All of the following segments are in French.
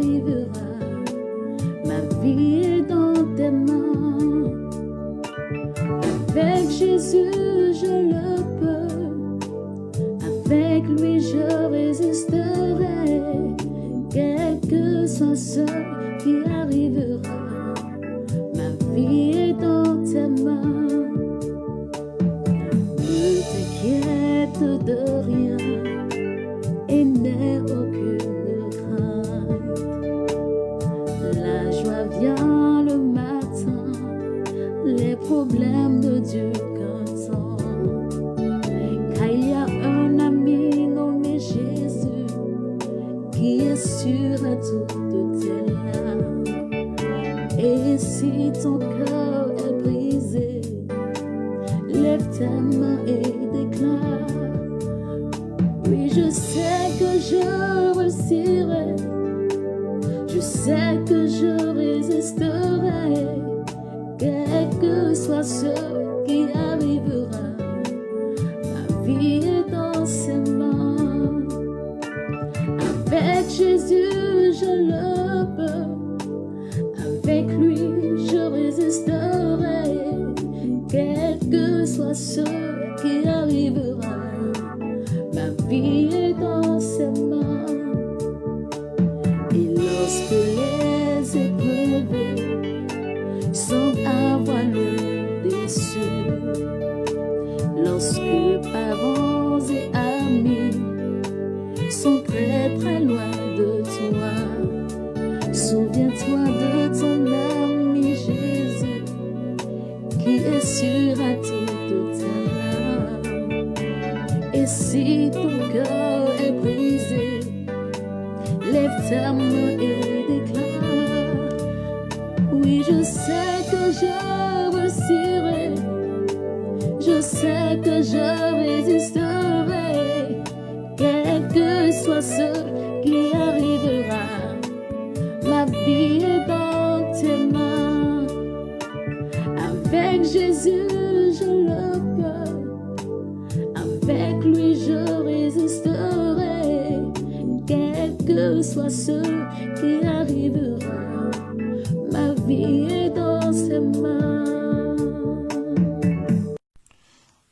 arrivera. Ma vie est dans tes mains. Avec Jésus, je le peux. Avec lui, je résisterai. Quel que soit ce qui arrivera. Ma vie est dans tes mains. Ne t'inquiète de rien et n'aie aucune crainte. La joie vient le matin, les problèmes ne durent qu'un temps. Car il y a un ami nommé Jésus qui est sûr à toutes tes larmes. Et si ton cœur est brisé, lève ta main et déclare: oui, je sais que je réussirai. Je sais que je résisterai. Quel que soit ce qui arrivera, ma vie est dans ses mains. Avec Jésus, je le peux. Avec lui, je résisterai. Quel que soit ce qui arrivera, ma vie est dans ses mains. Et lorsque les épreuves semblent avoir le dessus, lorsque parents et amis sont très très loin de toi, souviens-toi de ton ami Jésus qui est sûr à toute ta larme. Et si ton cœur est brisé, lève ta main et déclare: oui, je sais que je réussirai. Je sais que je résisterai. Quel que soit ce qui arrivera, ma vie est dans tes mains. Avec Jésus, je le peux. Avec lui, je résisterai. Quel que soit ce qui arrivera, ma vie est dans ses mains.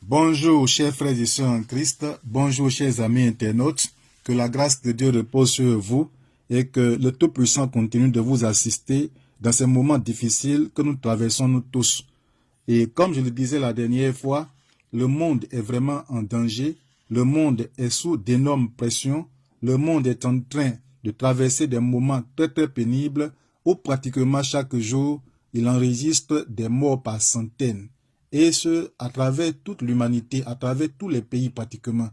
Bonjour chers frères et sœurs en Christ, bonjour chers amis internautes, que la grâce de Dieu repose sur vous et que le Tout-Puissant continue de vous assister dans ces moments difficiles que nous traversons nous tous. Et comme je le disais la dernière fois, le monde est vraiment en danger, le monde est sous d'énormes pressions, le monde est en train de traverser des moments très très pénibles où pratiquement chaque jour, il enregistre des morts par centaines. Et ce, à travers toute l'humanité, à travers tous les pays pratiquement.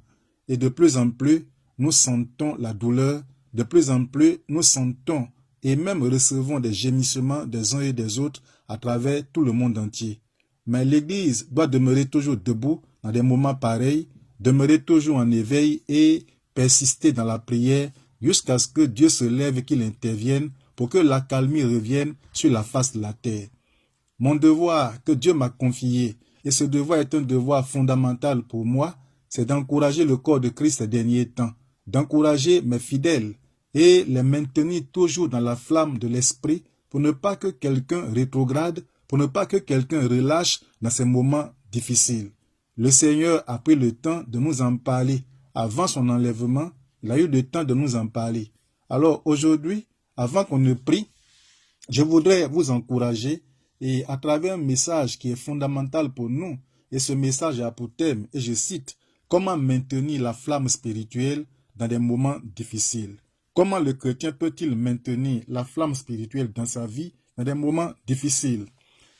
Et de plus en plus, nous sentons la douleur, de plus en plus, nous sentons et même recevons des gémissements des uns et des autres à travers tout le monde entier. Mais l'Église doit demeurer toujours debout dans des moments pareils, demeurer toujours en éveil et persister dans la prière jusqu'à ce que Dieu se lève et qu'il intervienne pour que l'accalmie revienne sur la face de la terre. Mon devoir que Dieu m'a confié, et ce devoir est un devoir fondamental pour moi, c'est d'encourager le corps de Christ ces derniers temps, d'encourager mes fidèles et les maintenir toujours dans la flamme de l'esprit pour ne pas que quelqu'un rétrograde, pour ne pas que quelqu'un relâche dans ces moments difficiles. Le Seigneur a pris le temps de nous en parler. Avant son enlèvement, il a eu le temps de nous en parler. Alors aujourd'hui, avant qu'on ne prie, je voudrais vous encourager et à travers un message qui est fondamental pour nous, et ce message a pour thème, et je cite, comment maintenir la flamme spirituelle dans des moments difficiles. Comment le chrétien peut-il maintenir la flamme spirituelle dans sa vie dans des moments difficiles?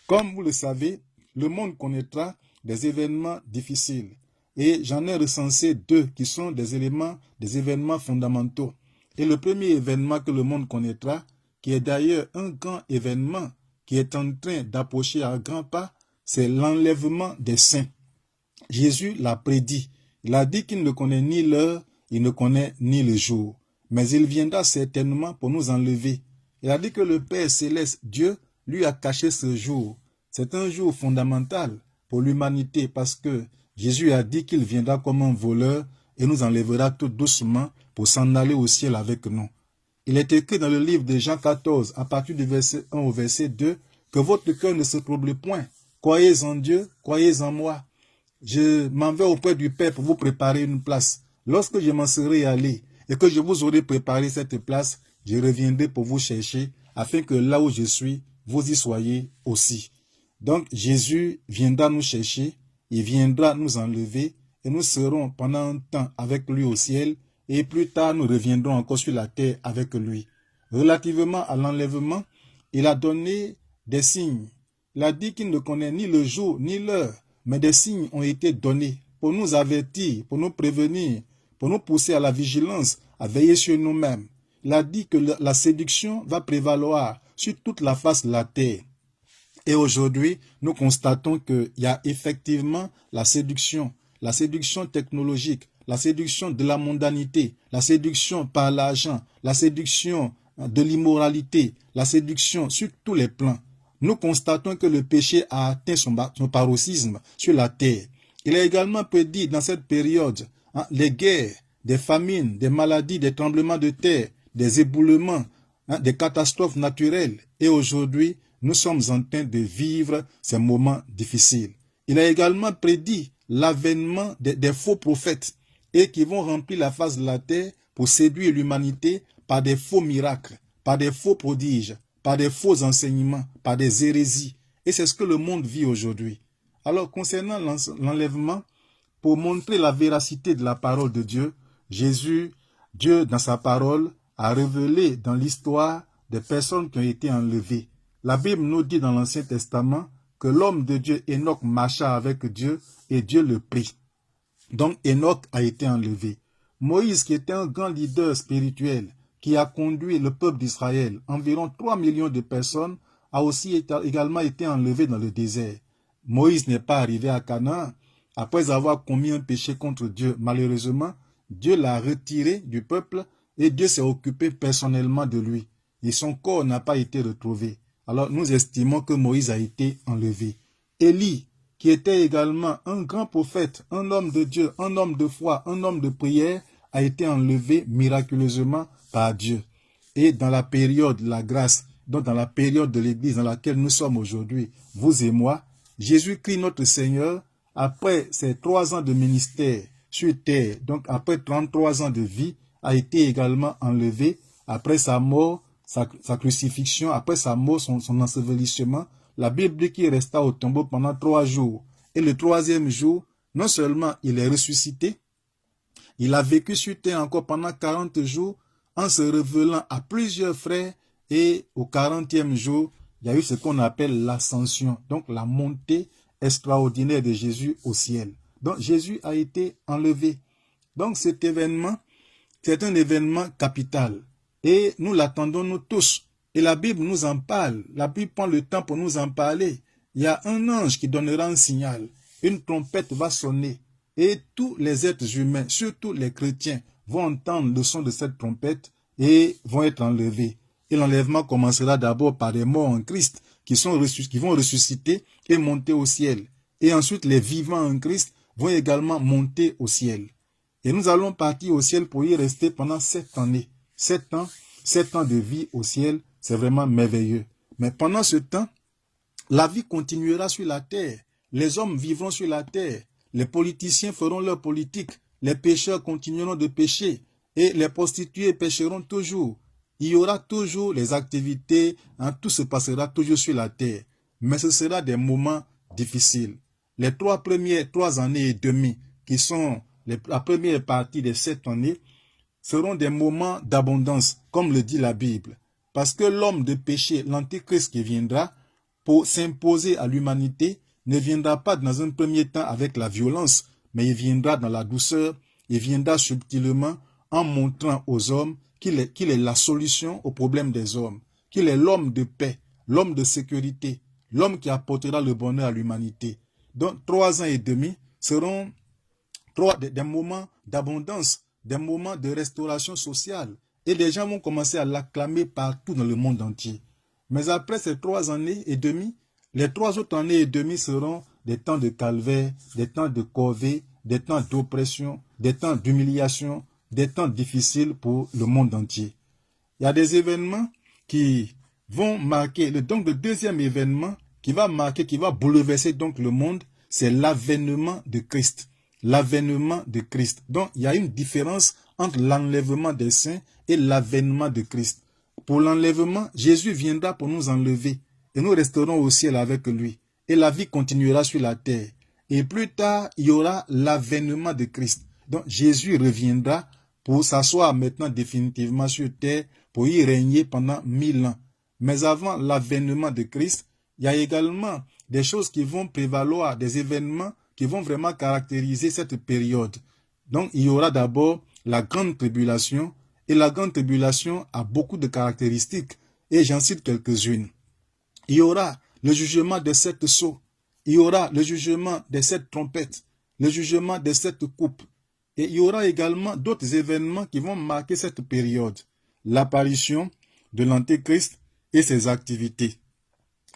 Comme vous le savez, le monde connaîtra des événements difficiles. Et j'en ai recensé deux qui sont des événements fondamentaux. Et le premier événement que le monde connaîtra, qui est d'ailleurs un grand événement qui est en train d'approcher à grands pas, c'est l'enlèvement des saints. Jésus l'a prédit. Il a dit qu'il ne connaît ni l'heure, il ne connaît ni le jour. Mais il viendra certainement pour nous enlever. Il a dit que le Père céleste, Dieu, lui a caché ce jour. C'est un jour fondamental pour l'humanité parce que Jésus a dit qu'il viendra comme un voleur et nous enlèvera tout doucement pour s'en aller au ciel avec nous. Il est écrit dans le livre de Jean 14, à partir du verset 1 au verset 2, que votre cœur ne se trouble point. Croyez en Dieu, croyez en moi. Je m'en vais auprès du Père pour vous préparer une place. Lorsque je m'en serai allé et que je vous aurai préparé cette place, je reviendrai pour vous chercher, afin que là où je suis, vous y soyez aussi. Donc Jésus viendra nous chercher, il viendra nous enlever, et nous serons pendant un temps avec lui au ciel, et plus tard nous reviendrons encore sur la terre avec lui. Relativement à l'enlèvement, il a donné des signes. Il a dit qu'il ne connaît ni le jour ni l'heure, mais des signes ont été donnés pour nous avertir, pour nous prévenir, pour nous pousser à la vigilance, à veiller sur nous-mêmes. Il a dit que la séduction va prévaloir sur toute la face de la terre. Et aujourd'hui, nous constatons qu'il y a effectivement la séduction technologique, la séduction de la mondanité, la séduction par l'argent, la séduction de l'immoralité, la séduction sur tous les plans. Nous constatons que le péché a atteint son paroxysme sur la terre. Il est également prédit dans cette période les guerres, des famines, des maladies, des tremblements de terre, des éboulements, des catastrophes naturelles. Et aujourd'hui, nous sommes en train de vivre ces moments difficiles. Il a également prédit l'avènement des faux prophètes et qui vont remplir la face de la terre pour séduire l'humanité par des faux miracles, par des faux prodiges, par des faux enseignements, par des hérésies. Et c'est ce que le monde vit aujourd'hui. Alors, concernant l'enlèvement, pour montrer la véracité de la parole de Dieu, Dieu, dans sa parole, a révélé dans l'histoire des personnes qui ont été enlevées. La Bible nous dit dans l'Ancien Testament que l'homme de Dieu, Enoch, marcha avec Dieu et Dieu le prit. Donc, Enoch a été enlevé. Moïse, qui était un grand leader spirituel, qui a conduit le peuple d'Israël, environ 3 millions de personnes, a aussi également été enlevé dans le désert. Moïse n'est pas arrivé à Canaan après avoir commis un péché contre Dieu. Malheureusement, Dieu l'a retiré du peuple et Dieu s'est occupé personnellement de lui. Et son corps n'a pas été retrouvé. Alors nous estimons que Moïse a été enlevé. Élie, qui était également un grand prophète, un homme de Dieu, un homme de foi, un homme de prière, a été enlevé miraculeusement par Dieu. Et dans la période de la grâce, donc dans la période de l'Église dans laquelle nous sommes aujourd'hui, vous et moi, Jésus-Christ notre Seigneur, après ses 3 ans de ministère sur terre, donc après 33 ans de vie, a été également enlevé après sa mort, sa crucifixion, après sa mort, son ensevelissement. La Bible dit qu'il resta au tombeau pendant 3 jours. Et le 3e jour, non seulement il est ressuscité, il a vécu sur terre encore pendant 40 jours en se révélant à plusieurs frères. Et au 40e jour, il y a eu ce qu'on appelle l'ascension, donc la montée extraordinaire de Jésus au ciel. Donc Jésus a été enlevé. Donc cet événement, c'est un événement capital. Et nous l'attendons nous tous. Et la Bible nous en parle. La Bible prend le temps pour nous en parler. Il y a un ange qui donnera un signal. Une trompette va sonner. Et tous les êtres humains, surtout les chrétiens, vont entendre le son de cette trompette et vont être enlevés. Et l'enlèvement commencera d'abord par des morts en Christ qui vont ressusciter et monter au ciel. Et ensuite, les vivants en Christ vont également monter au ciel. Et nous allons partir au ciel pour y rester pendant 7 années. 7 ans de vie au ciel, c'est vraiment merveilleux. Mais pendant ce temps, la vie continuera sur la terre. Les hommes vivront sur la terre. Les politiciens feront leur politique. Les pécheurs continueront de pécher. Et les prostituées pécheront toujours. Il y aura toujours les activités, tout se passera toujours sur la terre. Mais ce sera des moments difficiles. Les 3 années et demie, qui sont la première partie des 7 années, seront des moments d'abondance, comme le dit la Bible. Parce que l'homme de péché, l'antéchrist qui viendra pour s'imposer à l'humanité, ne viendra pas dans un premier temps avec la violence, mais il viendra dans la douceur, il viendra subtilement en montrant aux hommes qu'il est la solution aux problèmes des hommes, qu'il est l'homme de paix, l'homme de sécurité, l'homme qui apportera le bonheur à l'humanité. Donc 3 ans et demi seront des moments d'abondance, des moments de restauration sociale. Et les gens vont commencer à l'acclamer partout dans le monde entier. Mais après ces 3 années et demie, les 3 autres années et demie seront des temps de calvaire, des temps de corvée, des temps d'oppression, des temps d'humiliation, des temps difficiles pour le monde entier. Il y a des événements qui vont marquer, donc le deuxième événement qui va marquer, qui va bouleverser donc le monde, c'est l'avènement de Christ. L'avènement de Christ. Donc, il y a une différence entre l'enlèvement des saints et l'avènement de Christ. Pour l'enlèvement, Jésus viendra pour nous enlever et nous resterons au ciel avec lui. Et la vie continuera sur la terre. Et plus tard, il y aura l'avènement de Christ. Donc, Jésus reviendra pour s'asseoir maintenant définitivement sur terre, pour y régner pendant 1000 ans. Mais avant l'avènement de Christ, il y a également des choses qui vont prévaloir, des événements qui vont vraiment caractériser cette période. Donc, il y aura d'abord la grande tribulation, et la grande tribulation a beaucoup de caractéristiques, et j'en cite quelques-unes. Il y aura le jugement des 7 sceaux, il y aura le jugement des 7 trompettes, le jugement des 7 coupes, et il y aura également d'autres événements qui vont marquer cette période. L'apparition de l'Antéchrist et ses activités.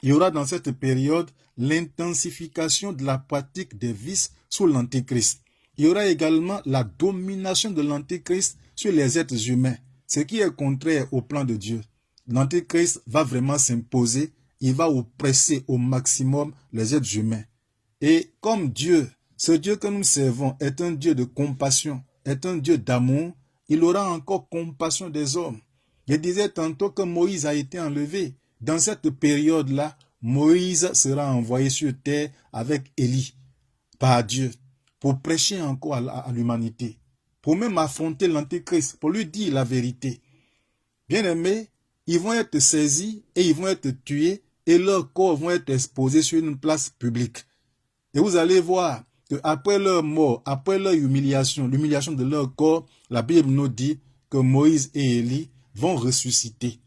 Il y aura dans cette période l'intensification de la pratique des vices sous l'Antéchrist. Il y aura également la domination de l'Antéchrist sur les êtres humains, ce qui est contraire au plan de Dieu. L'Antéchrist va vraiment s'imposer, il va oppresser au maximum les êtres humains. Et comme Dieu, ce Dieu que nous servons est un Dieu de compassion, est un Dieu d'amour, il aura encore compassion des hommes. Je disais tantôt que Moïse a été enlevé. Dans cette période-là, Moïse sera envoyé sur terre avec Élie, par Dieu, pour prêcher encore à l'humanité, pour même affronter l'Antéchrist, pour lui dire la vérité. Bien-aimés, ils vont être saisis et ils vont être tués et leurs corps vont être exposés sur une place publique. Et vous allez voir qu'après leur mort, après leur humiliation, l'humiliation de leur corps, la Bible nous dit que Moïse et Élie vont ressusciter.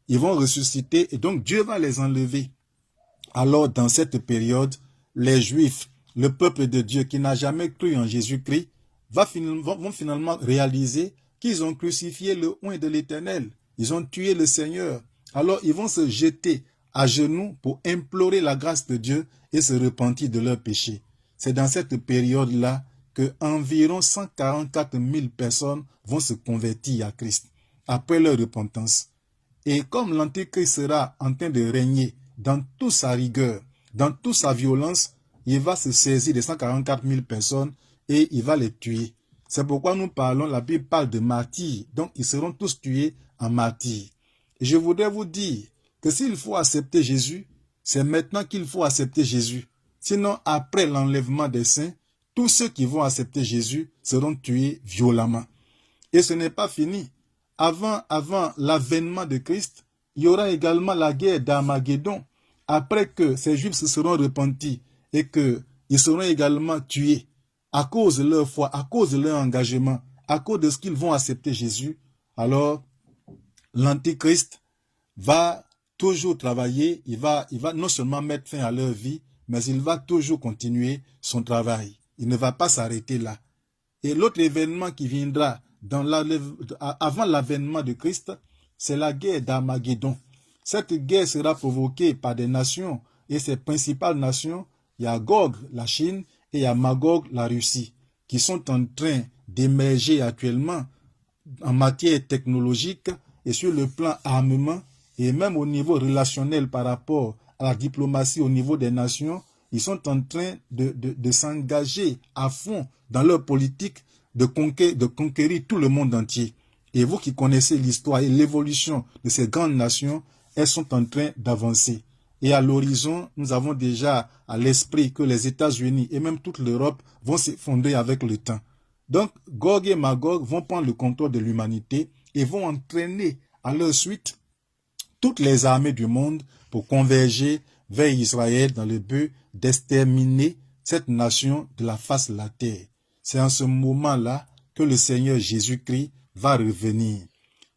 Ils vont ressusciter et donc Dieu va les enlever. Alors dans cette période, les Juifs, le peuple de Dieu qui n'a jamais cru en Jésus-Christ, vont finalement réaliser qu'ils ont crucifié le oint de l'Éternel. Ils ont tué le Seigneur. Alors ils vont se jeter à genoux pour implorer la grâce de Dieu et se repentir de leurs péchés. C'est dans cette période-là que environ 144 000 personnes vont se convertir à Christ après leur repentance. Et comme l'Antéchrist sera en train de régner dans toute sa rigueur, dans toute sa violence, il va se saisir de 144 000 personnes et il va les tuer. C'est pourquoi nous parlons, la Bible parle de martyrs. Donc ils seront tous tués en martyrs. Et je voudrais vous dire que s'il faut accepter Jésus, c'est maintenant qu'il faut accepter Jésus. Sinon, après l'enlèvement des saints, tous ceux qui vont accepter Jésus seront tués violemment. Et ce n'est pas fini. Avant l'avènement de Christ, il y aura également la guerre d'Armageddon. Après que ces Juifs se seront repentis et qu'ils seront également tués à cause de leur foi, à cause de leur engagement, à cause de ce qu'ils vont accepter Jésus, alors l'Antichrist va toujours travailler, il va non seulement mettre fin à leur vie, mais il va toujours continuer son travail. Il ne va pas s'arrêter là. Et l'autre événement qui viendra avant l'avènement de Christ, c'est la guerre d'Armageddon. Cette guerre sera provoquée par des nations, et ces principales nations, il y a Gog, la Chine, et il y a Magog, la Russie, qui sont en train d'émerger actuellement en matière technologique et sur le plan armement, et même au niveau relationnel par rapport à la diplomatie au niveau des nations, ils sont en train de s'engager à fond dans leur politique de conquérir tout le monde entier. Et vous qui connaissez l'histoire et l'évolution de ces grandes nations, elles sont en train d'avancer. Et à l'horizon, nous avons déjà à l'esprit que les États-Unis et même toute l'Europe vont s'effondrer avec le temps. Donc, Gog et Magog vont prendre le contrôle de l'humanité et vont entraîner à leur suite toutes les armées du monde pour converger vers Israël dans le but d'exterminer cette nation de la face de la terre. C'est en ce moment-là que le Seigneur Jésus-Christ va revenir.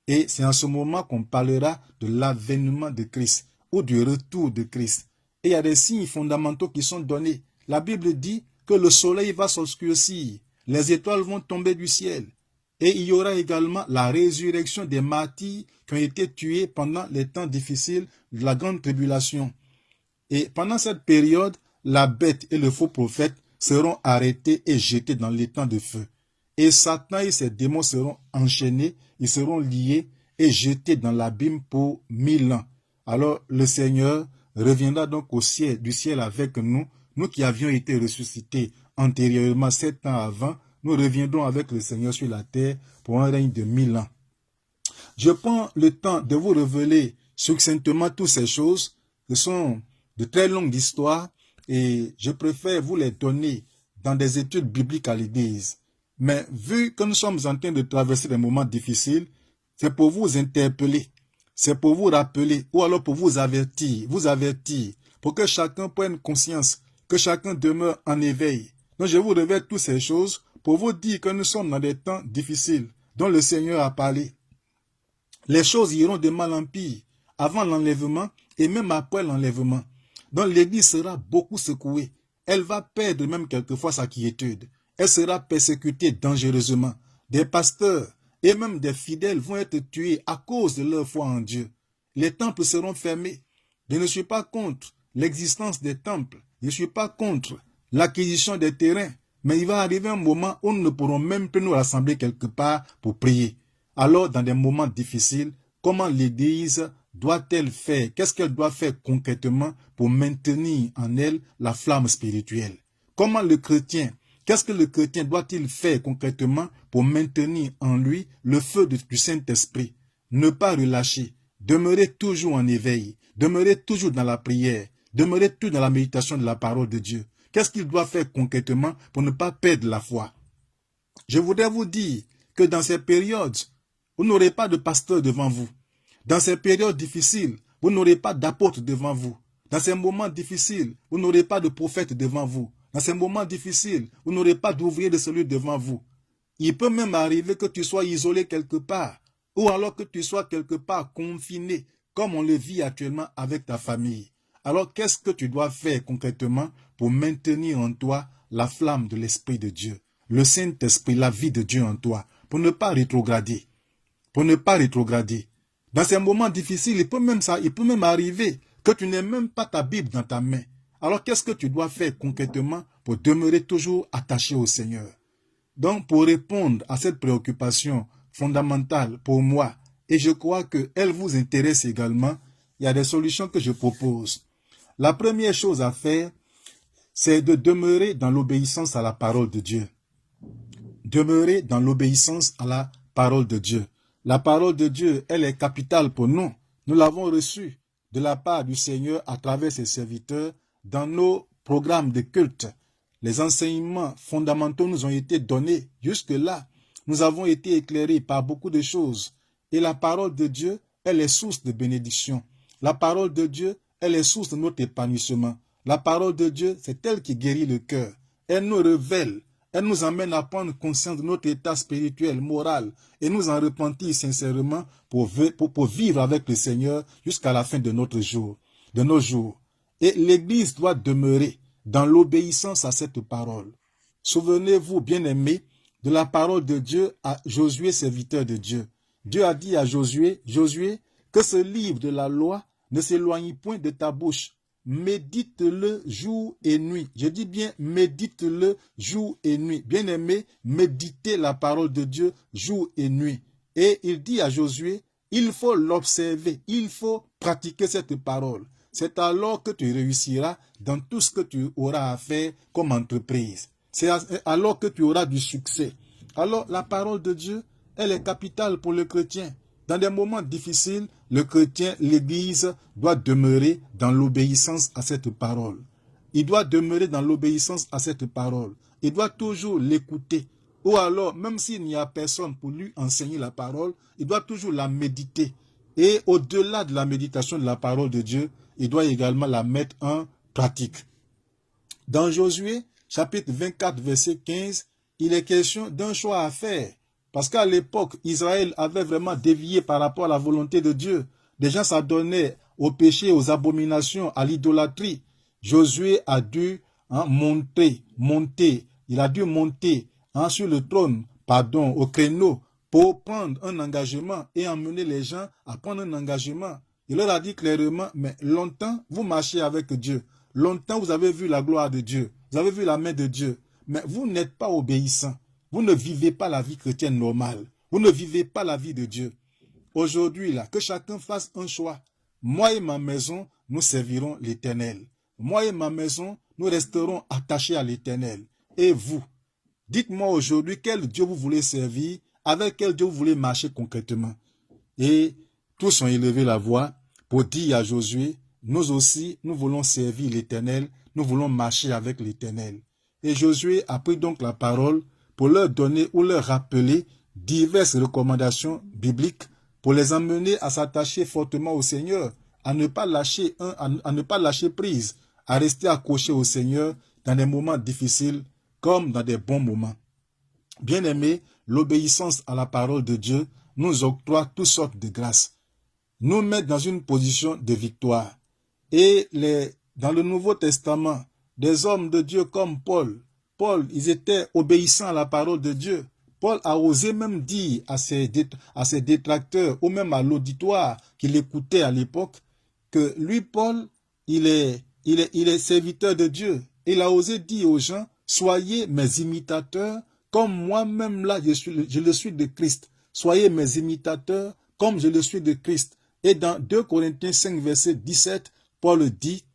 Et c'est en ce moment qu'on parlera de l'avènement de Christ ou du retour de Christ. Et il y a des signes fondamentaux qui sont donnés. La Bible dit que le soleil va s'obscurcir, les étoiles vont tomber du ciel. Et il y aura également la résurrection des martyrs qui ont été tués pendant les temps difficiles de la grande tribulation. Et pendant cette période, la bête et le faux prophète seront arrêtés et jetés dans l'étang de feu. Et Satan et ses démons seront enchaînés, ils seront liés et jetés dans l'abîme pour 1000 ans. Alors le Seigneur reviendra donc au ciel, du ciel avec nous, nous qui avions été ressuscités antérieurement 7 ans avant, nous reviendrons avec le Seigneur sur la terre pour un règne de 1000 ans. Je prends le temps de vous révéler succinctement toutes ces choses. Ce sont de très longues histoires et je préfère vous les donner dans des études bibliques à l'église. Mais vu que nous sommes en train de traverser des moments difficiles, c'est pour vous interpeller, c'est pour vous rappeler ou alors pour vous avertir, pour que chacun prenne conscience, que chacun demeure en éveil. Donc je vous révèle toutes ces choses pour vous dire que nous sommes dans des temps difficiles dont le Seigneur a parlé. Les choses iront de mal en pire avant l'enlèvement et même après l'enlèvement. Donc l'église sera beaucoup secouée. Elle va perdre même quelquefois sa quiétude. Elle sera persécutée dangereusement. Des pasteurs et même des fidèles vont être tués à cause de leur foi en Dieu. Les temples seront fermés. Je ne suis pas contre l'existence des temples. Je ne suis pas contre l'acquisition des terrains. Mais il va arriver un moment où nous ne pourrons même plus nous rassembler quelque part pour prier. Alors, dans des moments difficiles, comment l'Église doit-elle faire? Qu'est-ce qu'elle doit faire concrètement pour maintenir en elle la flamme spirituelle? Comment le chrétien, qu'est-ce que le chrétien doit-il faire concrètement pour maintenir en lui le feu du Saint-Esprit? Ne pas relâcher, demeurer toujours en éveil, demeurer toujours dans la prière, demeurer toujours dans la méditation de la parole de Dieu. Qu'est-ce qu'il doit faire concrètement pour ne pas perdre la foi? Je voudrais vous dire que dans ces périodes, vous n'aurez pas de pasteur devant vous. Dans ces périodes difficiles, vous n'aurez pas d'apôtre devant vous. Dans ces moments difficiles, vous n'aurez pas de prophète devant vous. Dans ces moments difficiles, vous n'aurez pas d'ouvrier de celui devant vous. Il peut même arriver que tu sois isolé quelque part, ou alors que tu sois quelque part confiné, comme on le vit actuellement avec ta famille. Alors qu'est-ce que tu dois faire concrètement pour maintenir en toi la flamme de l'Esprit de Dieu, le Saint-Esprit, la vie de Dieu en toi, pour ne pas rétrograder? Pour ne pas rétrograder. Dans ces moments difficiles, il peut même arriver que tu n'aies même pas ta Bible dans ta main. Alors qu'est-ce que tu dois faire concrètement pour demeurer toujours attaché au Seigneur? Donc pour répondre à cette préoccupation fondamentale pour moi, et je crois qu'elle vous intéresse également, il y a des solutions que je propose. La première chose à faire, c'est de demeurer dans l'obéissance à la parole de Dieu. Demeurer dans l'obéissance à la parole de Dieu. La parole de Dieu, elle est capitale pour nous. Nous l'avons reçue de la part du Seigneur à travers ses serviteurs dans nos programmes de culte. Les enseignements fondamentaux nous ont été donnés. Jusque-là, nous avons été éclairés par beaucoup de choses. Et la parole de Dieu, elle est source de bénédiction. La parole de Dieu, elle est source de notre épanouissement. La parole de Dieu, c'est elle qui guérit le cœur. Elle nous révèle. Elle nous amène à prendre conscience de notre état spirituel, moral, et nous en repentir sincèrement pour vivre avec le Seigneur jusqu'à la fin de nos jours. Et l'Église doit demeurer dans l'obéissance à cette parole. Souvenez-vous, bien-aimés, de la parole de Dieu à Josué, serviteur de Dieu. Dieu a dit à Josué, que ce livre de la loi ne s'éloigne point de ta bouche. Médite-le jour et nuit. Je dis bien, médite-le jour et nuit. Bien-aimé, méditez la parole de Dieu jour et nuit. Et il dit à Josué, il faut l'observer, il faut pratiquer cette parole. C'est alors que tu réussiras dans tout ce que tu auras à faire comme entreprise. C'est alors que tu auras du succès. Alors, la parole de Dieu, elle est capitale pour le chrétien. Dans des moments difficiles, le chrétien, l'Église, doit demeurer dans l'obéissance à cette parole. Il doit demeurer dans l'obéissance à cette parole. Il doit toujours l'écouter. Ou alors, même s'il n'y a personne pour lui enseigner la parole, il doit toujours la méditer. Et au-delà de la méditation de la parole de Dieu, il doit également la mettre en pratique. Dans Josué, chapitre 24, verset 15, il est question d'un choix à faire. Parce qu'à l'époque, Israël avait vraiment dévié par rapport à la volonté de Dieu. Les gens s'adonnaient au péché, aux abominations, à l'idolâtrie. Josué a dû monter. Il a dû monter sur le trône, au créneau, pour prendre un engagement et emmener les gens à prendre un engagement. Il leur a dit clairement, mais longtemps, vous marchez avec Dieu. Longtemps, vous avez vu la gloire de Dieu. Vous avez vu la main de Dieu. Mais vous n'êtes pas obéissant. Vous ne vivez pas la vie chrétienne normale. Vous ne vivez pas la vie de Dieu. aujourd'hui, là, que chacun fasse un choix. Moi et ma maison, nous servirons l'Éternel. Moi et ma maison, nous resterons attachés à l'Éternel. Et vous, dites-moi aujourd'hui quel Dieu vous voulez servir, avec quel Dieu vous voulez marcher concrètement. Et tous ont élevé la voix pour dire à Josué, nous aussi, nous voulons servir l'Éternel, nous voulons marcher avec l'Éternel. Et Josué a pris donc la parole pour leur donner ou leur rappeler diverses recommandations bibliques pour les amener à s'attacher fortement au Seigneur, à ne pas lâcher prise, à rester accrochés au Seigneur dans des moments difficiles comme dans des bons moments. Bien-aimés, l'obéissance à la parole de Dieu nous octroie toutes sortes de grâces, nous met dans une position de victoire. Et dans le Nouveau Testament, des hommes de Dieu comme Paul, ils étaient obéissants à la parole de Dieu. Paul a osé même dire à ses détracteurs ou même à l'auditoire qui l'écoutait à l'époque que lui, Paul, il est serviteur de Dieu. Il a osé dire aux gens, soyez mes imitateurs comme moi-même là, je le suis de Christ. Soyez mes imitateurs comme je le suis de Christ. Et dans 2 Corinthiens 5, verset 17, Paul dit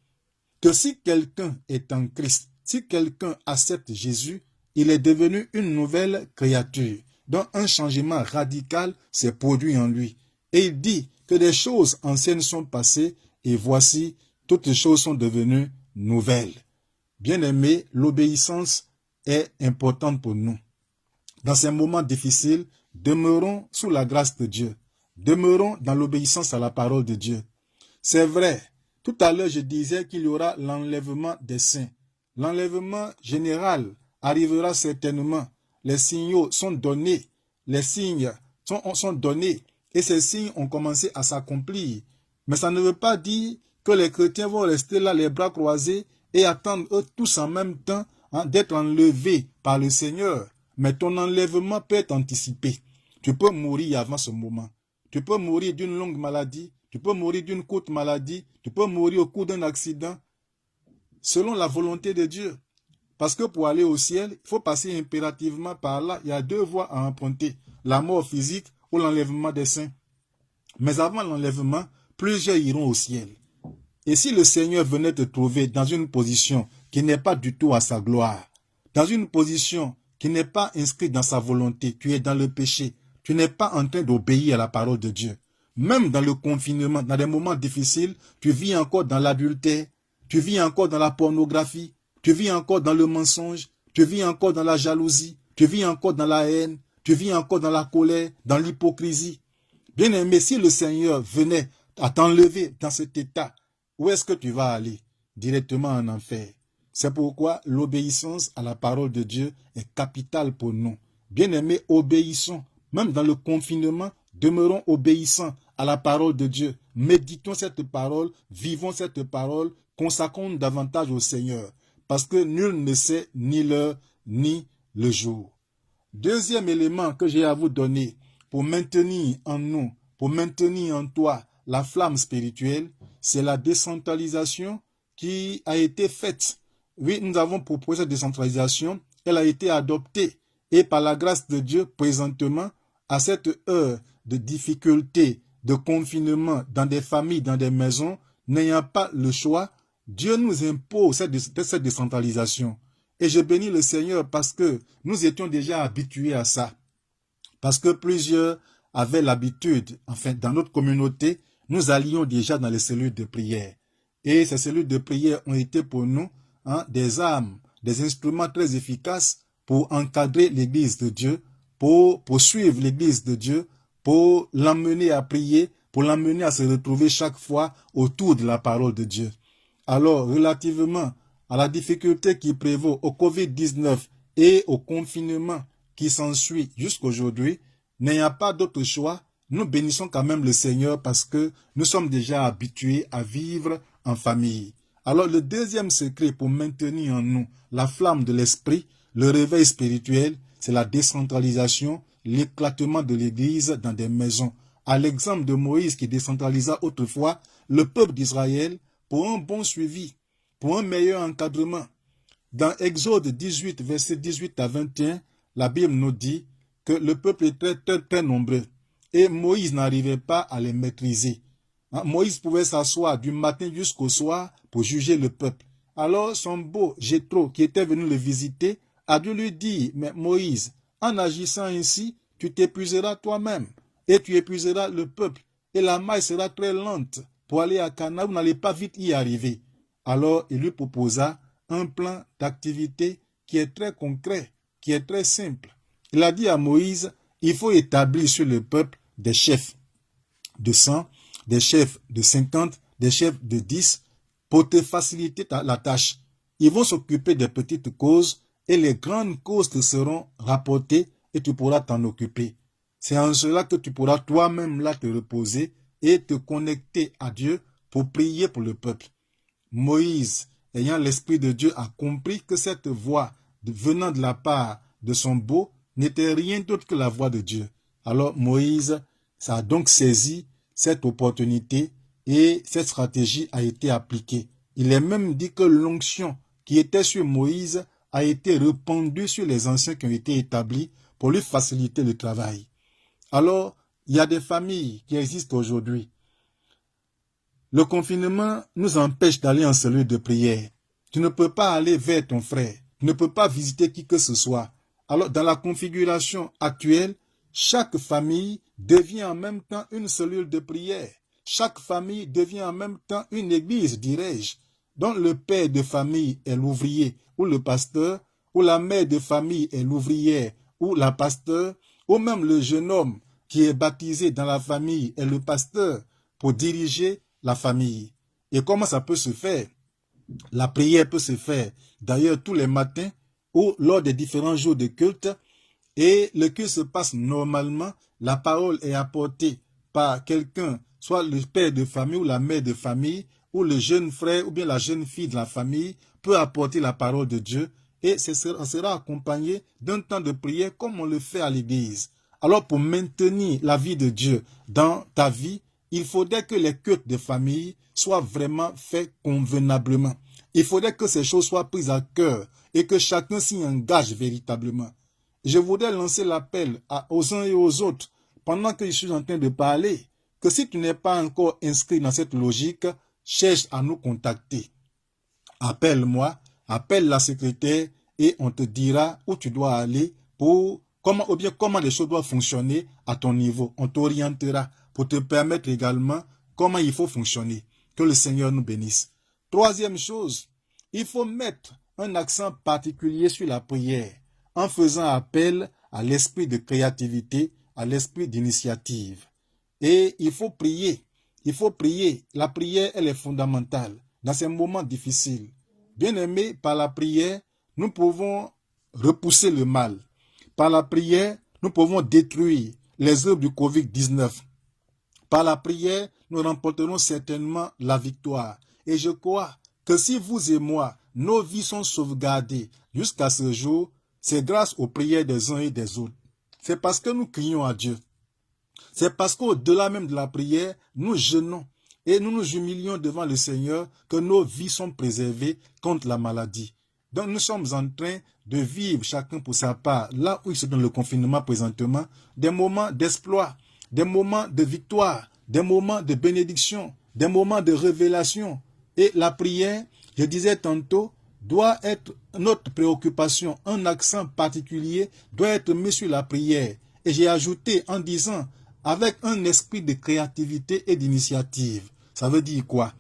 que si quelqu'un est en Christ, si quelqu'un accepte Jésus, il est devenu une nouvelle créature. Donc un changement radical s'est produit en lui. Et il dit que des choses anciennes sont passées et voici, toutes les choses sont devenues nouvelles. Bien-aimés, l'obéissance est importante pour nous. Dans ces moments difficiles, demeurons sous la grâce de Dieu. Demeurons dans l'obéissance à la parole de Dieu. C'est vrai, tout à l'heure je disais qu'il y aura l'enlèvement des saints. L'enlèvement général arrivera certainement. Les signaux sont donnés. Les signes sont donnés. Et ces signes ont commencé à s'accomplir. Mais ça ne veut pas dire que les chrétiens vont rester là les bras croisés et attendre eux tous en même temps d'être enlevés par le Seigneur. Mais ton enlèvement peut être anticipé. Tu peux mourir avant ce moment. Tu peux mourir d'une longue maladie. Tu peux mourir d'une courte maladie. Tu peux mourir au cours d'un accident. Selon la volonté de Dieu. Parce que pour aller au ciel, il faut passer impérativement par là. Il y a 2 voies à emprunter. La mort physique ou l'enlèvement des saints. Mais avant l'enlèvement, plusieurs iront au ciel. Et si le Seigneur venait te trouver dans une position qui n'est pas du tout à sa gloire, dans une position qui n'est pas inscrite dans sa volonté, tu es dans le péché, tu n'es pas en train d'obéir à la parole de Dieu. Même dans le confinement, dans des moments difficiles, tu vis encore dans l'adultère, tu vis encore dans la pornographie, tu vis encore dans le mensonge, tu vis encore dans la jalousie, tu vis encore dans la haine, tu vis encore dans la colère, dans l'hypocrisie. Bien-aimé, si le Seigneur venait à t'enlever dans cet état, où est-ce que tu vas aller? Directement en enfer. C'est pourquoi l'obéissance à la parole de Dieu est capitale pour nous. Bien-aimés, obéissons. Même dans le confinement, demeurons obéissants à la parole de Dieu. Méditons cette parole, vivons cette parole, consacrons davantage au Seigneur. Parce que nul ne sait ni l'heure ni le jour. Deuxième élément que j'ai à vous donner pour maintenir en nous, pour maintenir en toi la flamme spirituelle, c'est la décentralisation qui a été faite. Oui, nous avons proposé cette décentralisation, elle a été adoptée. Et par la grâce de Dieu, présentement, à cette heure de difficulté, de confinement dans des familles, dans des maisons, n'ayant pas le choix, Dieu nous impose cette décentralisation. Et je bénis le Seigneur parce que nous étions déjà habitués à ça. Parce que plusieurs avaient l'habitude, enfin dans notre communauté, nous allions déjà dans les cellules de prière. Et ces cellules de prière ont été pour nous des armes, des instruments très efficaces pour encadrer l'Église de Dieu, pour suivre l'Église de Dieu, pour l'emmener à prier, pour l'emmener à se retrouver chaque fois autour de la parole de Dieu. Alors, relativement à la difficulté qui prévaut au Covid-19 et au confinement qui s'ensuit jusqu'aujourd'hui, n'ayant pas d'autre choix, nous bénissons quand même le Seigneur parce que nous sommes déjà habitués à vivre en famille. Alors, le deuxième secret pour maintenir en nous la flamme de l'esprit, le réveil spirituel, c'est la décentralisation, l'éclatement de l'Église dans des maisons. À l'exemple de Moïse qui décentralisa autrefois le peuple d'Israël pour un bon suivi, pour un meilleur encadrement. Dans Exode 18, verset 18 à 21, la Bible nous dit que le peuple est très, très, très nombreux. Et Moïse n'arrivait pas à les maîtriser. Moïse pouvait s'asseoir du matin jusqu'au soir pour juger le peuple. Alors son beau Jéthro, qui était venu le visiter, a dû lui dire, mais Moïse, en agissant ainsi, tu t'épuiseras toi-même et tu épuiseras le peuple. Et la maille sera très lente pour aller à Canaan, vous n'allez pas vite y arriver. Alors il lui proposa un plan d'activité qui est très concret, qui est très simple. Il a dit à Moïse, il faut établir sur le peuple des chefs de 100, des chefs de 50, des chefs de 10, pour te faciliter la tâche. Ils vont s'occuper des petites causes et les grandes causes te seront rapportées et tu pourras t'en occuper. C'est en cela que tu pourras toi-même là te reposer et te connecter à Dieu pour prier pour le peuple. Moïse, ayant l'Esprit de Dieu, a compris que cette voix venant de la part de son beau n'était rien d'autre que la voix de Dieu. Alors Moïse a donc saisi cette opportunité et cette stratégie a été appliquée. Il est même dit que l'onction qui était sur Moïse a été répandue sur les anciens qui ont été établis pour lui faciliter le travail. Alors, il y a des familles qui existent aujourd'hui. Le confinement nous empêche d'aller en cellule de prière. Tu ne peux pas aller vers ton frère. Tu ne peux pas visiter qui que ce soit. Alors, dans la configuration actuelle, chaque famille devient en même temps une cellule de prière. Chaque famille devient en même temps une église, dirais-je, dont le père de famille est l'ouvrier ou le pasteur, ou la mère de famille est l'ouvrière ou la pasteur, ou même le jeune homme qui est baptisé dans la famille est le pasteur pour diriger la famille. Et comment ça peut se faire? La prière peut se faire d'ailleurs tous les matins ou lors des différents jours de culte, et le culte se passe normalement, la parole est apportée par quelqu'un, soit le père de famille ou la mère de famille, ou le jeune frère ou bien la jeune fille de la famille peut apporter la parole de Dieu, et ça sera accompagné d'un temps de prière comme on le fait à l'église. Alors pour maintenir la vie de Dieu dans ta vie, il faudrait que les cultes de famille soient vraiment faits convenablement. Il faudrait que ces choses soient prises à cœur et que chacun s'y engage véritablement. Je voudrais lancer l'appel aux uns et aux autres, pendant que je suis en train de parler, que si tu n'es pas encore inscrit dans cette logique, cherche à nous contacter. Appelle-moi, appelle la secrétaire et on te dira où tu dois aller pour comment les choses doivent fonctionner à ton niveau. On t'orientera pour te permettre également comment il faut fonctionner. Que le Seigneur nous bénisse. Troisième chose, il faut mettre un accent particulier sur la prière en faisant appel à l'esprit de créativité, à l'esprit d'initiative. Et il faut prier. Il faut prier. La prière, elle est fondamentale dans ces moments difficiles. Bien-aimés, par la prière, nous pouvons repousser le mal. Par la prière, nous pouvons détruire les œuvres du Covid-19. Par la prière, nous remporterons certainement la victoire. Et je crois que si vous et moi, nos vies sont sauvegardées jusqu'à ce jour, c'est grâce aux prières des uns et des autres. C'est parce que nous crions à Dieu. C'est parce qu'au-delà même de la prière, nous jeûnons et nous nous humilions devant le Seigneur que nos vies sont préservées contre la maladie. Donc nous sommes en train de vivre chacun pour sa part, là où il se donne le confinement présentement, des moments d'exploit, des moments de victoire, des moments de bénédiction, des moments de révélation. Et la prière, je disais tantôt, doit être notre préoccupation, un accent particulier doit être mis sur la prière. Et j'ai ajouté en disant, avec un esprit de créativité et d'initiative. Ça veut dire quoi?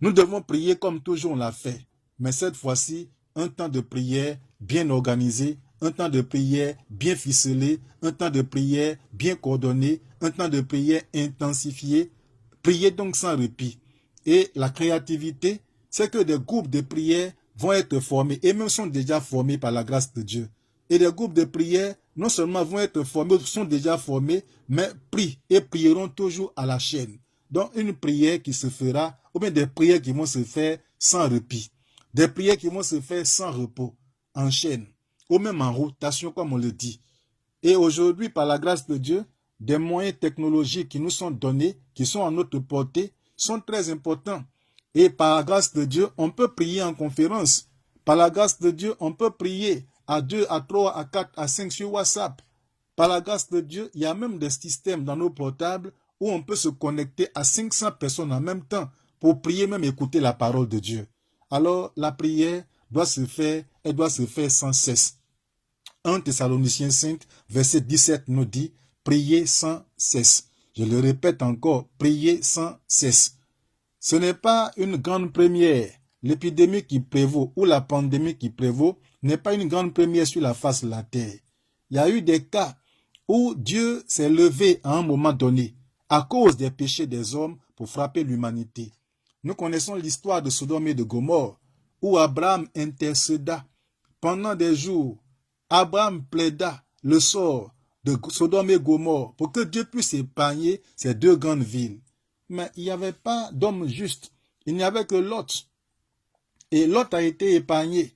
Nous devons prier comme toujours on l'a fait, mais cette fois-ci, un temps de prière bien organisé, un temps de prière bien ficelé, un temps de prière bien coordonné, un temps de prière intensifié. Priez donc sans répit. Et la créativité, c'est que des groupes de prière vont être formés et même sont déjà formés par la grâce de Dieu. Et des groupes de prière, non seulement vont être formés, sont déjà formés, mais prient et prieront toujours à la chaîne. Donc une prière qui se fera, ou bien des prières qui vont se faire sans répit. Des prières qui vont se faire sans repos, en chaîne, ou même en rotation comme on le dit. Et aujourd'hui, par la grâce de Dieu, des moyens technologiques qui nous sont donnés, qui sont à notre portée, sont très importants. Et par la grâce de Dieu, on peut prier en conférence. Par la grâce de Dieu, on peut prier à 2, à 3, à 4, à 5 sur WhatsApp. Par la grâce de Dieu, il y a même des systèmes dans nos portables où on peut se connecter à 500 personnes en même temps pour prier, même écouter la parole de Dieu. Alors, la prière doit se faire, elle doit se faire sans cesse. 1 Thessaloniciens 5, verset 17 nous dit, priez sans cesse. Je le répète encore, priez sans cesse. Ce n'est pas une grande première. L'épidémie qui prévaut ou la pandémie qui prévaut n'est pas une grande première sur la face de la terre. Il y a eu des cas où Dieu s'est levé à un moment donné à cause des péchés des hommes pour frapper l'humanité. Nous connaissons l'histoire de Sodome et de Gomorrhe où Abraham intercéda pendant des jours. Abraham plaida le sort de Sodome et Gomorrhe pour que Dieu puisse épargner ces deux grandes villes. Mais il n'y avait pas d'homme juste. Il n'y avait que Lot. Et Lot a été épargné.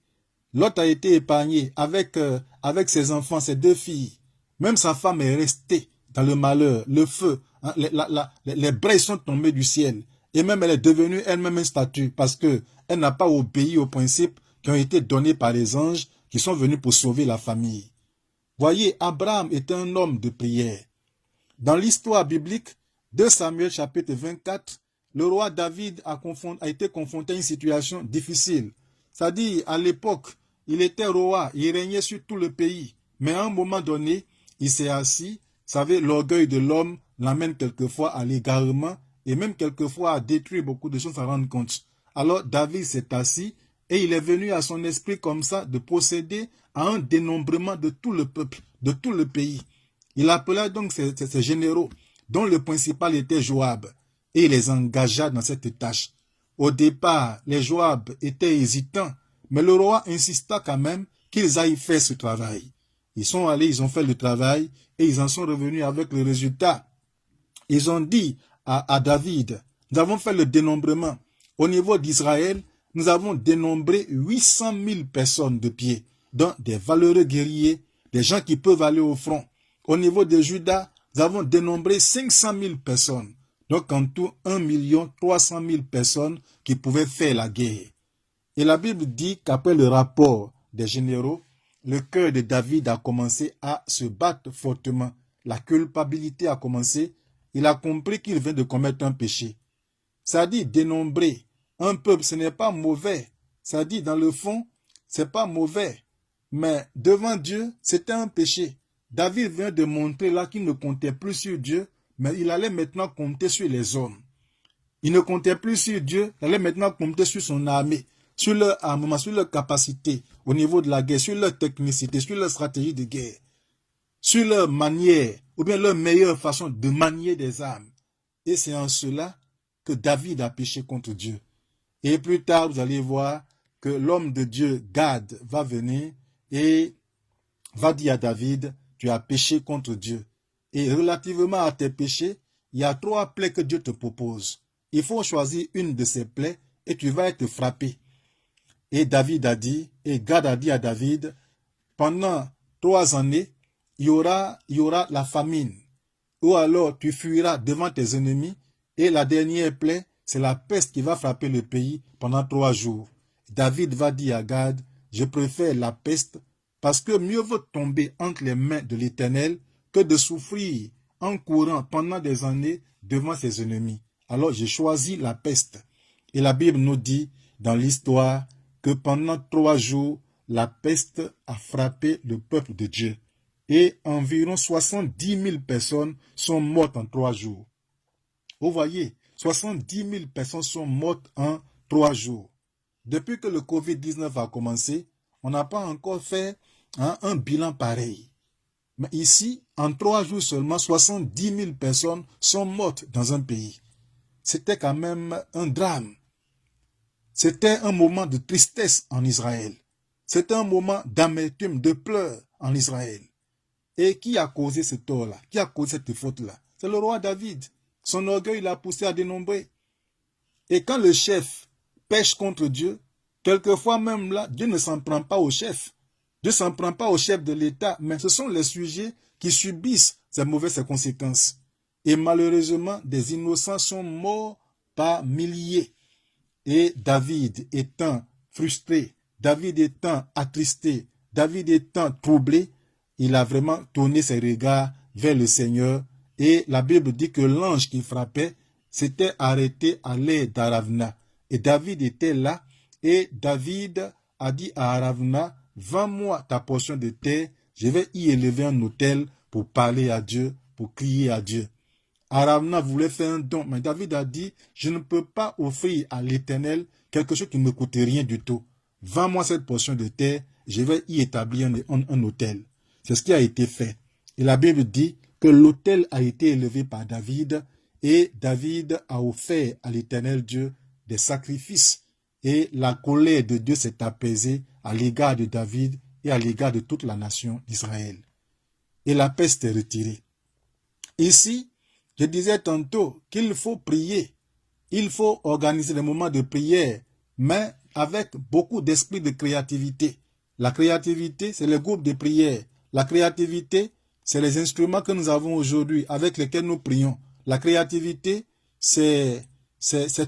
Lot a été épargné avec ses enfants, ses deux filles. Même sa femme est restée dans le malheur, le feu. Hein, les braises sont tombées du ciel. Et même elle est devenue elle-même une statue parce qu'elle n'a pas obéi aux principes qui ont été donnés par les anges qui sont venus pour sauver la famille. Voyez, Abraham est un homme de prière. Dans l'histoire biblique, 2 Samuel chapitre 24, le roi David a été confronté à une situation difficile. C'est-à-dire, à l'époque, il était roi, il régnait sur tout le pays. Mais à un moment donné, il s'est assis. Vous savez, l'orgueil de l'homme l'amène quelquefois à l'égarement et même quelquefois à détruire beaucoup de choses à rendre compte. Alors David s'est assis et il est venu à son esprit comme ça de procéder à un dénombrement de tout le peuple, de tout le pays. Il appela donc ces généraux, dont le principal était Joab, et il les engagea dans cette tâche. Au départ, les Joab étaient hésitants, mais le roi insista quand même qu'ils aillent faire ce travail. Ils sont allés, ils ont fait le travail, et ils en sont revenus avec le résultat. Ils ont dit à David, nous avons fait le dénombrement. Au niveau d'Israël, nous avons dénombré 800 000 personnes de pied, dont des valeureux guerriers, des gens qui peuvent aller au front. Au niveau de Juda, nous avons dénombré 500 000 personnes. Donc en tout, 1 300 000 personnes qui pouvaient faire la guerre. Et la Bible dit qu'après le rapport des généraux, le cœur de David a commencé à se battre fortement. La culpabilité a commencé. Il a compris qu'il vient de commettre un péché. Ça dit dénombrer un peuple, ce n'est pas mauvais. Ça dit dans le fond, c'est pas mauvais. Mais devant Dieu, c'était un péché. David vient de montrer là qu'il ne comptait plus sur Dieu, mais il allait maintenant compter sur les hommes. Il ne comptait plus sur Dieu, il allait maintenant compter sur son armée, sur leur armement, sur leur capacité au niveau de la guerre, sur leur technicité, sur leur stratégie de guerre, sur leur manière, ou bien leur meilleure façon de manier des armes. Et c'est en cela que David a péché contre Dieu. Et plus tard, vous allez voir que l'homme de Dieu, Gad, va venir et va dire à David, tu as péché contre Dieu. Et relativement à tes péchés, il y a 3 plaies que Dieu te propose. Il faut choisir une de ces plaies et tu vas être frappé. Et David a dit, et Gad a dit à David, pendant 3 années, il y aura la famine. Ou alors tu fuiras devant tes ennemis. Et la dernière plaie, c'est la peste qui va frapper le pays pendant 3 jours. David va dire à Gad, je préfère la peste parce que mieux vaut tomber entre les mains de l'Éternel que de souffrir en courant pendant des années devant ses ennemis. Alors j'ai choisi la peste. Et la Bible nous dit dans l'histoire que pendant 3 jours, la peste a frappé le peuple de Dieu. Et environ 70 000 personnes sont mortes en 3 jours. Vous voyez, 70 000 personnes sont mortes en 3 jours. Depuis que le Covid-19 a commencé, on n'a pas encore fait un bilan pareil. Mais ici, en 3 jours seulement, 70 000 personnes sont mortes dans un pays. C'était quand même un drame. C'était un moment de tristesse en Israël. C'était un moment d'amertume, de pleurs en Israël. Et qui a causé ce tort-là? Qui a causé cette faute-là? C'est le roi David. Son orgueil l'a poussé à dénombrer. Et quand le chef pêche contre Dieu, quelquefois même là, Dieu ne s'en prend pas au chef. Dieu ne s'en prend pas au chef de l'État, mais ce sont les sujets qui subissent ces mauvaises conséquences. Et malheureusement, des innocents sont morts par milliers. Et David étant frustré, David étant attristé, David étant troublé, il a vraiment tourné ses regards vers le Seigneur. Et la Bible dit que l'ange qui frappait s'était arrêté à l'air d'Aravna. Et David était là. Et David a dit à Aravna, vends-moi ta portion de terre, je vais y élever un autel pour parler à Dieu, pour crier à Dieu. Aravna voulait faire un don, mais David a dit, je ne peux pas offrir à l'Éternel quelque chose qui ne me coûte rien du tout. Vends-moi cette portion de terre, je vais y établir un autel. C'est ce qui a été fait. Et la Bible dit que l'autel a été élevé par David et David a offert à l'Éternel Dieu des sacrifices. Et la colère de Dieu s'est apaisée à l'égard de David et à l'égard de toute la nation d'Israël. Et la paix s'est retirée. Ici, je disais tantôt qu'il faut prier. Il faut organiser des moments de prière, mais avec beaucoup d'esprit de créativité. La créativité, c'est le groupe de prière. La créativité, c'est les instruments que nous avons aujourd'hui avec lesquels nous prions. La créativité, c'est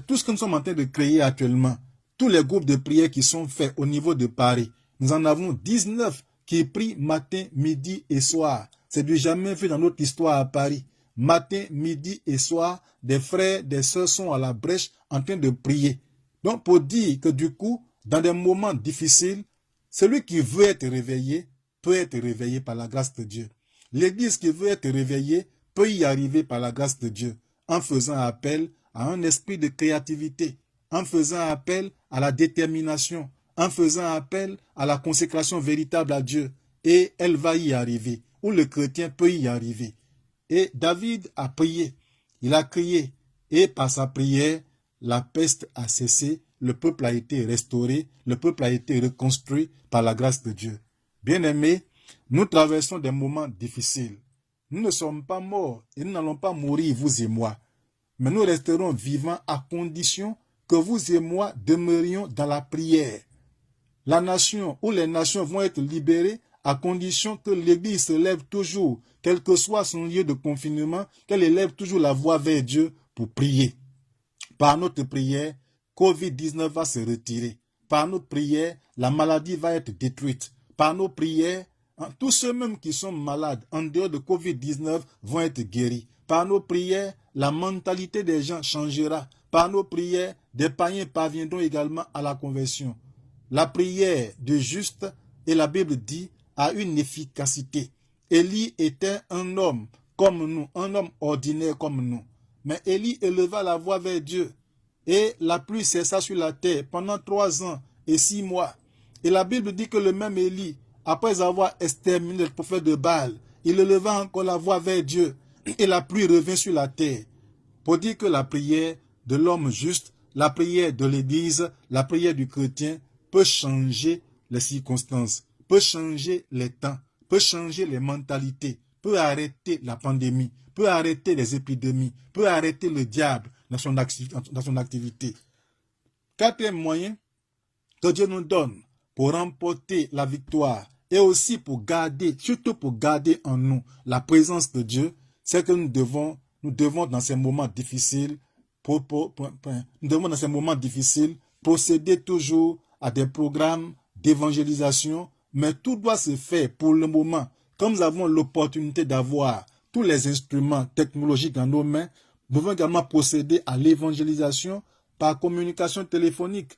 tout ce que nous sommes en train de créer actuellement. Tous les groupes de prière qui sont faits au niveau de Paris. Nous en avons 19 qui prient matin, midi et soir. C'est du jamais vu dans notre histoire à Paris. Matin, midi et soir, des frères, des sœurs sont à la brèche en train de prier. Donc pour dire que du coup, dans des moments difficiles, celui qui veut être réveillé peut être réveillé par la grâce de Dieu. L'Église qui veut être réveillée peut y arriver par la grâce de Dieu, en faisant appel à un esprit de créativité, en faisant appel à la détermination, en faisant appel à la consécration véritable à Dieu. Et elle va y arriver, ou le chrétien peut y arriver. Et David a prié, il a crié, et par sa prière, la peste a cessé, le peuple a été restauré, le peuple a été reconstruit par la grâce de Dieu. Bien-aimés, nous traversons des moments difficiles. Nous ne sommes pas morts et nous n'allons pas mourir, vous et moi. Mais nous resterons vivants à condition que vous et moi demeurions dans la prière. La nation ou les nations vont être libérées à condition que l'Église se lève toujours, quel que soit son lieu de confinement, qu'elle élève toujours la voix vers Dieu pour prier. Par notre prière, Covid-19 va se retirer. Par notre prière, la maladie va être détruite. Par nos prières, tous ceux même qui sont malades en dehors de Covid-19 vont être guéris. Par nos prières, la mentalité des gens changera. Par nos prières, des païens parviendront également à la conversion. La prière du juste, et la Bible dit, a une efficacité. Élie était un homme comme nous, un homme ordinaire comme nous. Mais Élie éleva la voix vers Dieu. Et la pluie cessa sur la terre pendant 3 ans et 6 mois. Et la Bible dit que le même Élie, après avoir exterminé le prophète de Baal, il éleva encore la voix vers Dieu. Et la pluie revint sur la terre. Pour dire que la prière de l'homme juste, la prière de l'Église, la prière du chrétien peut changer les circonstances, peut changer les temps, peut changer les mentalités, peut arrêter la pandémie, peut arrêter les épidémies, peut arrêter le diable dans son activité. Quatrième moyen que Dieu nous donne pour remporter la victoire et aussi pour garder, surtout pour garder en nous la présence de Dieu, c'est que nous devons dans ces moments difficiles, procéder toujours à des programmes d'évangélisation, mais tout doit se faire pour le moment. Comme nous avons l'opportunité d'avoir tous les instruments technologiques dans nos mains, nous devons également procéder à l'évangélisation par communication téléphonique.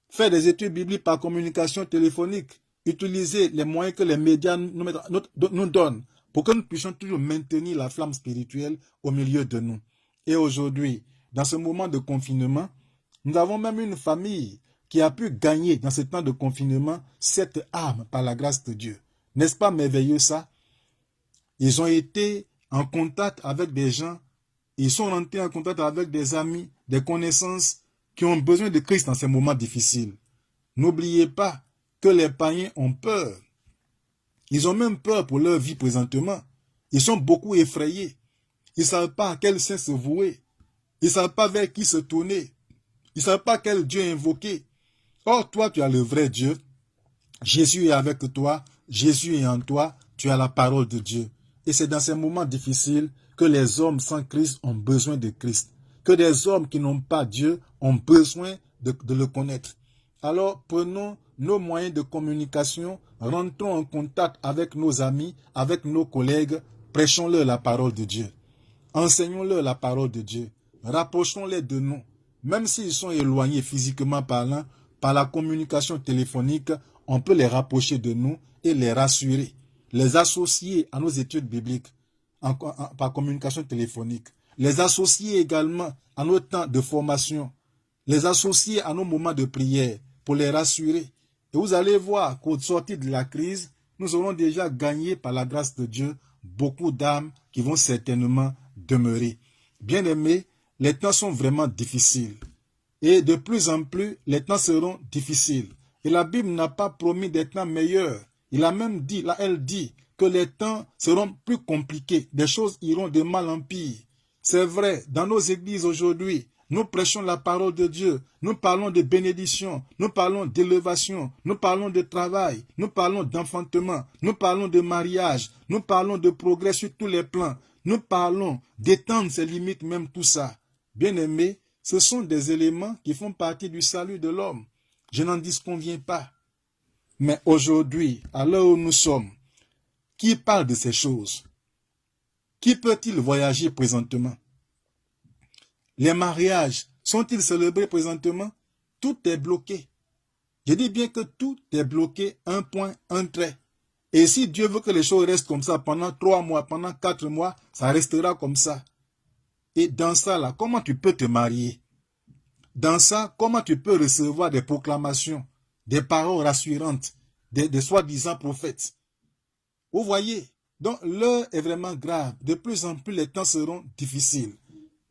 Faire des études bibliques par communication téléphonique. Utiliser les moyens que les médias nous donnent pour que nous puissions toujours maintenir la flamme spirituelle au milieu de nous. Et aujourd'hui, dans ce moment de confinement, nous avons même une famille qui a pu gagner dans ce temps de confinement cette arme par la grâce de Dieu. N'est-ce pas merveilleux ça? Ils ont été en contact avec des gens, ils sont rentrés en contact avec des amis, des connaissances qui ont besoin de Christ dans ces moments difficiles. N'oubliez pas que les païens ont peur. Ils ont même peur pour leur vie présentement. Ils sont beaucoup effrayés. Ils ne savent pas à quel saint se vouer. Ils ne savent pas vers qui se tourner. Ils ne savent pas quel Dieu invoquer. Or, toi, tu as le vrai Dieu. Jésus est avec toi. Jésus est en toi. Tu as la parole de Dieu. Et c'est dans ces moments difficiles que les hommes sans Christ ont besoin de Christ. Que des hommes qui n'ont pas Dieu ont besoin de le connaître. Alors, prenons nos moyens de communication rentrons en contact avec nos amis, avec nos collègues, prêchons-leur la parole de Dieu. Enseignons-leur la parole de Dieu. Rapprochons-les de nous. Même s'ils sont éloignés physiquement parlant, par la communication téléphonique, on peut les rapprocher de nous et les rassurer, les associer à nos études bibliques par communication téléphonique, les associer également à nos temps de formation, les associer à nos moments de prière pour les rassurer. Et vous allez voir qu'au sortir de la crise, nous aurons déjà gagné par la grâce de Dieu beaucoup d'âmes qui vont certainement demeurer. Bien-aimés, les temps sont vraiment difficiles. Et de plus en plus, les temps seront difficiles. Et la Bible n'a pas promis des temps meilleurs. Il a même dit, là elle dit, que les temps seront plus compliqués. Des choses iront de mal en pire. C'est vrai, dans nos églises aujourd'hui, nous prêchons la parole de Dieu. Nous parlons de bénédiction. Nous parlons d'élévation. Nous parlons de travail. Nous parlons d'enfantement. Nous parlons de mariage. Nous parlons de progrès sur tous les plans. Nous parlons d'étendre ses limites, même tout ça. Bien-aimés, ce sont des éléments qui font partie du salut de l'homme. Je n'en disconviens pas. Mais aujourd'hui, à l'heure où nous sommes, qui parle de ces choses? Qui peut-il voyager présentement? Les mariages sont-ils célébrés présentement? Tout est bloqué. Je dis bien que tout est bloqué, un point, un trait. Et si Dieu veut que les choses restent comme ça pendant 3 mois, pendant 4 mois, ça restera comme ça. Et dans ça, là, comment tu peux te marier? Dans ça, comment tu peux recevoir des proclamations, des paroles rassurantes, des soi-disant prophètes? Vous voyez, donc l'heure est vraiment grave. De plus en plus, les temps seront difficiles.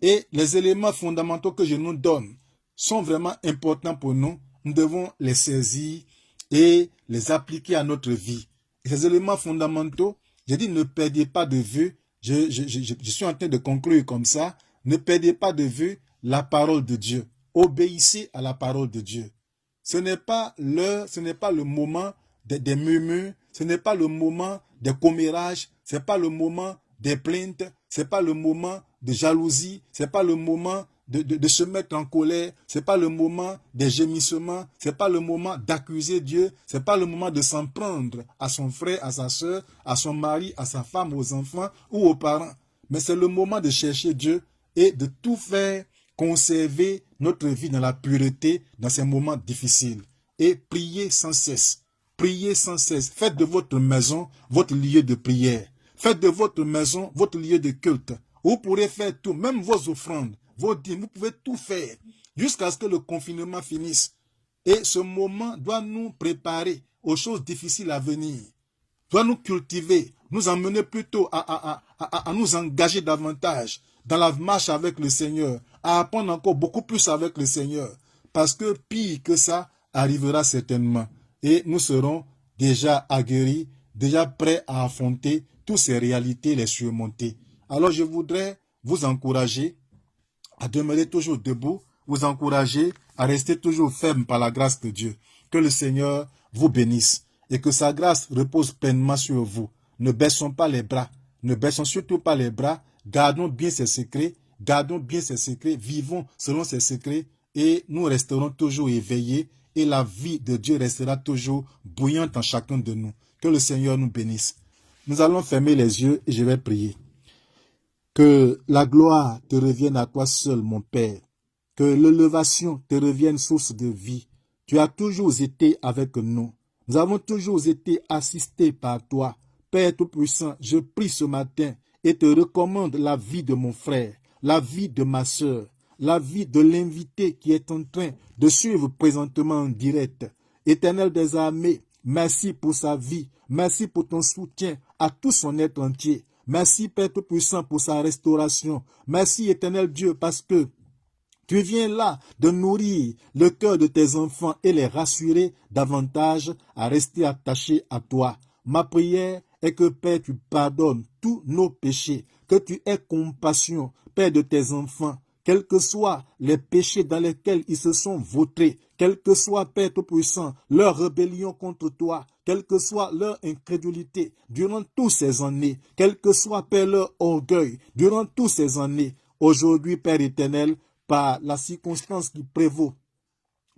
Et les éléments fondamentaux que je nous donne sont vraiment importants pour nous. Nous devons les saisir et les appliquer à notre vie. Et ces éléments fondamentaux, je dis ne perdez pas de vue, je suis en train de conclure comme ça, ne perdez pas de vue la parole de Dieu. Obéissez à la parole de Dieu. Ce n'est pas l'heure, ce n'est pas le moment des murmures, ce n'est pas le moment des commérages, ce n'est pas le moment des plaintes, ce n'est pas le moment de jalousie, ce n'est pas le moment de se mettre en colère, ce n'est pas le moment des gémissements, ce n'est pas le moment d'accuser Dieu, ce n'est pas le moment de s'en prendre à son frère, à sa soeur, à son mari, à sa femme, aux enfants ou aux parents. Mais c'est le moment de chercher Dieu et de tout faire, conserver notre vie dans la pureté dans ces moments difficiles. Et priez sans cesse. Priez sans cesse. Faites de votre maison votre lieu de prière. Faites de votre maison votre lieu de culte. Vous pourrez faire tout, même vos offrandes, vos dîmes, vous pouvez tout faire jusqu'à ce que le confinement finisse. Et ce moment doit nous préparer aux choses difficiles à venir. Doit nous cultiver, nous emmener plutôt à nous engager davantage dans la marche avec le Seigneur, à apprendre encore beaucoup plus avec le Seigneur. Parce que pire que ça arrivera certainement. Et nous serons déjà aguerris, déjà prêts à affronter toutes ces réalités, les surmonter. Alors je voudrais vous encourager à demeurer toujours debout, vous encourager à rester toujours ferme par la grâce de Dieu. Que le Seigneur vous bénisse et que sa grâce repose pleinement sur vous. Ne baissons pas les bras, ne baissons surtout pas les bras, gardons bien ses secrets, vivons selon ses secrets et nous resterons toujours éveillés et la vie de Dieu restera toujours bouillante en chacun de nous. Que le Seigneur nous bénisse. Nous allons fermer les yeux et je vais prier. Que la gloire te revienne à toi seul, mon Père. Que l'élévation te revienne source de vie. Tu as toujours été avec nous. Nous avons toujours été assistés par toi. Père Tout-Puissant, je prie ce matin et te recommande la vie de mon frère, la vie de ma sœur, la vie de l'invité qui est en train de suivre présentement en direct. Éternel des armées, merci pour sa vie. Merci pour ton soutien à tout son être entier. Merci Père Tout-Puissant pour sa restauration. Merci Éternel Dieu parce que tu viens là de nourrir le cœur de tes enfants et les rassurer davantage à rester attachés à toi. Ma prière est que Père, tu pardonnes tous nos péchés, que tu aies compassion, Père, de tes enfants, quels que soient les péchés dans lesquels ils se sont vautrés, quel que soit, Père Tout-Puissant, leur rébellion contre toi, quelle que soit leur incrédulité durant toutes ces années, quel que soit, Père, leur orgueil durant toutes ces années. Aujourd'hui, Père éternel, par la circonstance qui prévaut,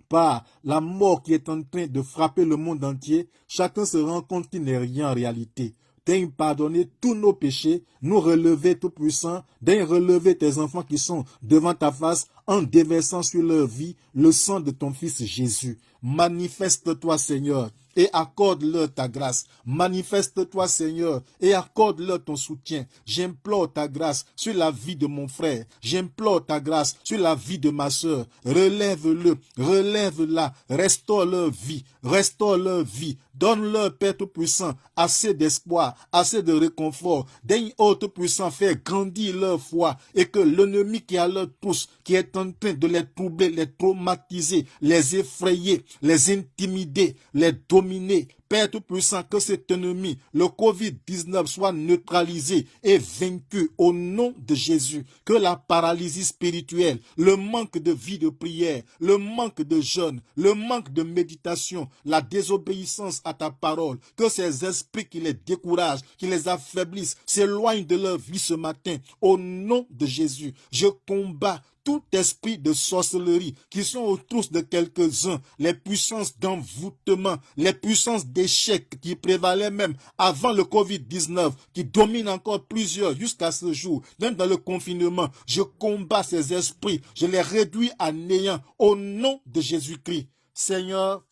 par la mort qui est en train de frapper le monde entier, chacun se rend compte qu'il n'est rien en réalité. Daigne pardonner tous nos péchés, nous relever tout-puissant, daigne relever tes enfants qui sont devant ta face en déversant sur leur vie le sang de ton Fils Jésus. Manifeste-toi, Seigneur, et accorde-leur ta grâce. Manifeste-toi, Seigneur, et accorde-leur ton soutien. J'implore ta grâce sur la vie de mon frère. J'implore ta grâce sur la vie de ma sœur. Relève-le, relève-la, restaure leur vie, restaure leur vie. Donne-leur, Père Tout-Puissant, assez d'espoir, assez de réconfort. Daigne, ô Tout-Puissant, faire grandir leur foi et que l'ennemi qui a leur tous, qui est en train de les troubler, les traumatiser, les effrayer, les intimider, les dominer. Père Tout-Puissant, que cet ennemi, le Covid-19, soit neutralisé et vaincu au nom de Jésus. Que la paralysie spirituelle, le manque de vie de prière, le manque de jeûne, le manque de méditation, la désobéissance à ta parole, que ces esprits qui les découragent, qui les affaiblissent, s'éloignent de leur vie ce matin. Au nom de Jésus, je combats tout esprit de sorcellerie qui sont aux trousses de quelques-uns, les puissances d'envoûtement, les puissances d'échec qui prévalaient même avant le Covid-19, qui dominent encore plusieurs jusqu'à ce jour, même dans le confinement. Je combats ces esprits, je les réduis à néant au nom de Jésus-Christ. Seigneur,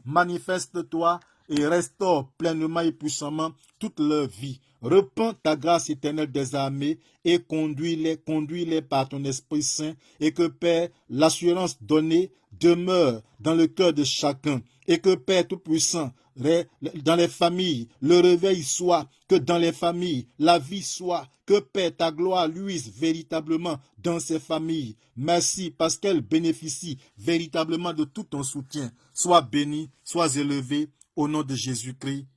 manifeste-toi et restaure pleinement et puissamment toute leur vie. Repends ta grâce éternelle des armées et conduis-les par ton Esprit Saint et que, Père, l'assurance donnée demeure dans le cœur de chacun et que, Père Tout-Puissant, dans les familles, le réveil soit, que dans les familles, la vie soit, que, Père, ta gloire luise véritablement dans ces familles. Merci parce qu'elles bénéficient véritablement de tout ton soutien. Sois béni, sois élevé, au nom de Jésus-Christ.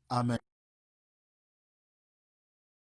Amen.